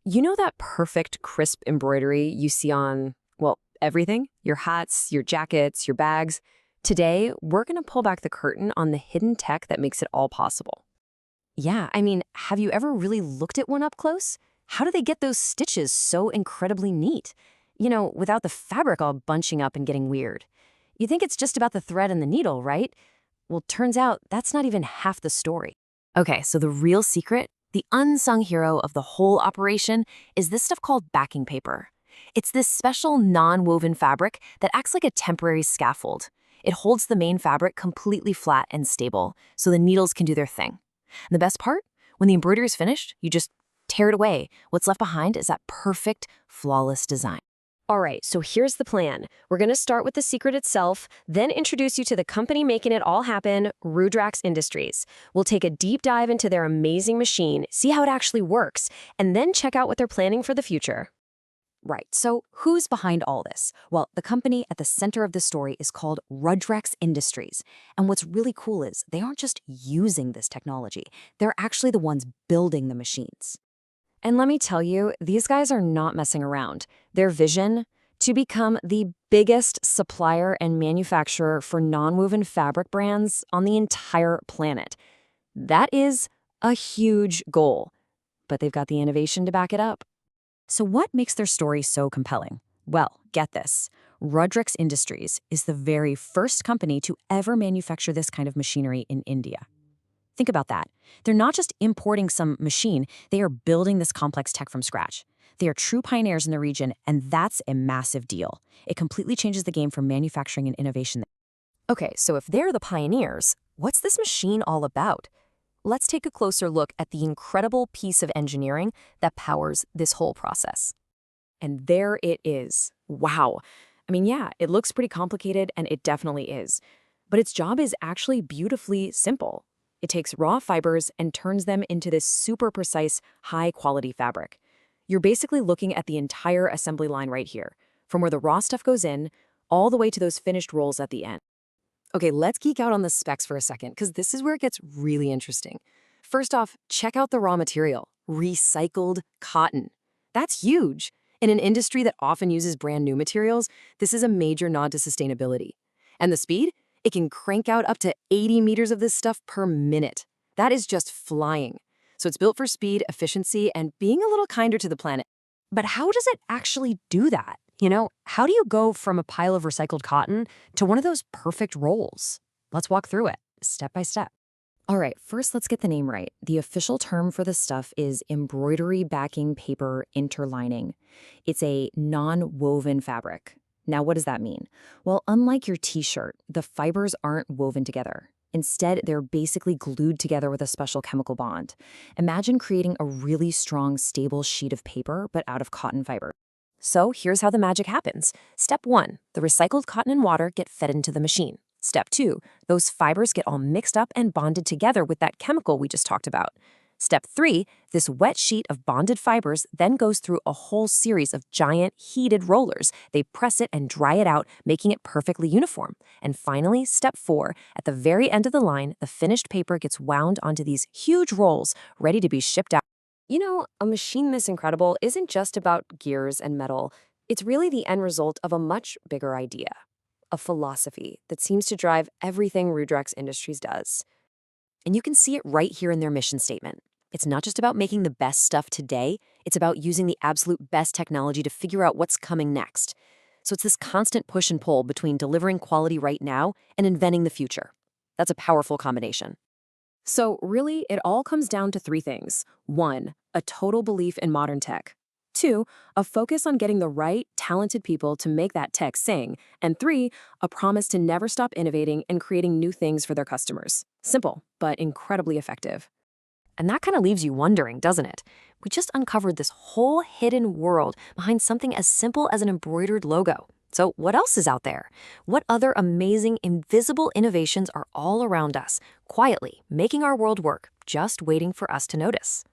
You know that perfect, crisp embroidery you see on, well, everything? Your hats, your jackets, your bags. Today, we're going to pull back the curtain on the hidden tech that makes it all possible. Yeah, have you ever really looked at one up close? How do they get those stitches so incredibly neat? Without the fabric all bunching up and getting weird. You think it's just about the thread and the needle, right? Well, turns out that's not even half the story. Okay, so the real secret, the unsung hero of the whole operation, is this stuff called backing paper. It's this special non-woven fabric that acts like a temporary scaffold. It holds the main fabric completely flat and stable, so the needles can do their thing. And the best part? When the embroidery is finished, you just tear it away. What's left behind is that perfect, flawless design. All right, so here's the plan. We're going to start with the secret itself, then introduce you to the company making it all happen, Rudrax Industries. We'll take a deep dive into their amazing machine, see how it actually works, and then check out what they're planning for the future. Right, so who's behind all this? Well, the company at the center of the story is called Rudrax Industries. And what's really cool is they aren't just using this technology, they're actually the ones building the machines. And let me tell you, these guys are not messing around. Their vision? To become the biggest supplier and manufacturer for non-woven fabric brands on the entire planet. That is a huge goal. But they've got the innovation to back it up. So what makes their story so compelling? Well, get this. Rudrax Industries is the very first company to ever manufacture this kind of machinery in India. Think about that. They're not just importing some machine, they are building this complex tech from scratch. They are true pioneers in the region, and that's a massive deal. It completely changes the game for manufacturing and innovation. Okay, so if they're the pioneers, what's this machine all about? Let's take a closer look at the incredible piece of engineering that powers this whole process. And there it is. Wow. Yeah, it looks pretty complicated, and it definitely is. But its job is actually beautifully simple. It takes raw fibers and turns them into this super precise, high-quality fabric. You're basically looking at the entire assembly line right here, from where the raw stuff goes in, all the way to those finished rolls at the end. Okay, let's geek out on the specs for a second, because this is where it gets really interesting. First off, check out the raw material, recycled cotton. That's huge. In an industry that often uses brand new materials, this is a major nod to sustainability. And the speed? It can crank out up to 80 meters of this stuff per minute. That is just flying. So it's built for speed, efficiency, and being a little kinder to the planet. But how does it actually do that? How do you go from a pile of recycled cotton to one of those perfect rolls? Let's walk through it, step by step. All right, first let's get the name right. The official term for this stuff is Embroidery Backing Paper Interlining. It's a non-woven fabric. Now, what does that mean? Well, unlike your t-shirt, the fibers aren't woven together. Instead, they're basically glued together with a special chemical bond. Imagine creating a really strong, stable sheet of paper, but out of cotton fiber. So here's how the magic happens. Step 1, the recycled cotton and water get fed into the machine. Step 2, those fibers get all mixed up and bonded together with that chemical we just talked about. Step 3, this wet sheet of bonded fibers then goes through a whole series of giant, heated rollers. They press it and dry it out, making it perfectly uniform. And finally, step 4, at the very end of the line, the finished paper gets wound onto these huge rolls, ready to be shipped out. A machine this incredible isn't just about gears and metal. It's really the end result of a much bigger idea, a philosophy that seems to drive everything Rudrax Industries does. And you can see it right here in their mission statement. It's not just about making the best stuff today, it's about using the absolute best technology to figure out what's coming next. So it's this constant push and pull between delivering quality right now and inventing the future. That's a powerful combination. So really, it all comes down to 3 things. 1, a total belief in modern tech. 2, a focus on getting the right, talented people to make that tech sing. And 3, a promise to never stop innovating and creating new things for their customers. Simple, but incredibly effective. And that kind of leaves you wondering, doesn't it? We just uncovered this whole hidden world behind something as simple as an embroidered logo. So what else is out there? What other amazing, invisible innovations are all around us, quietly making our world work, just waiting for us to notice?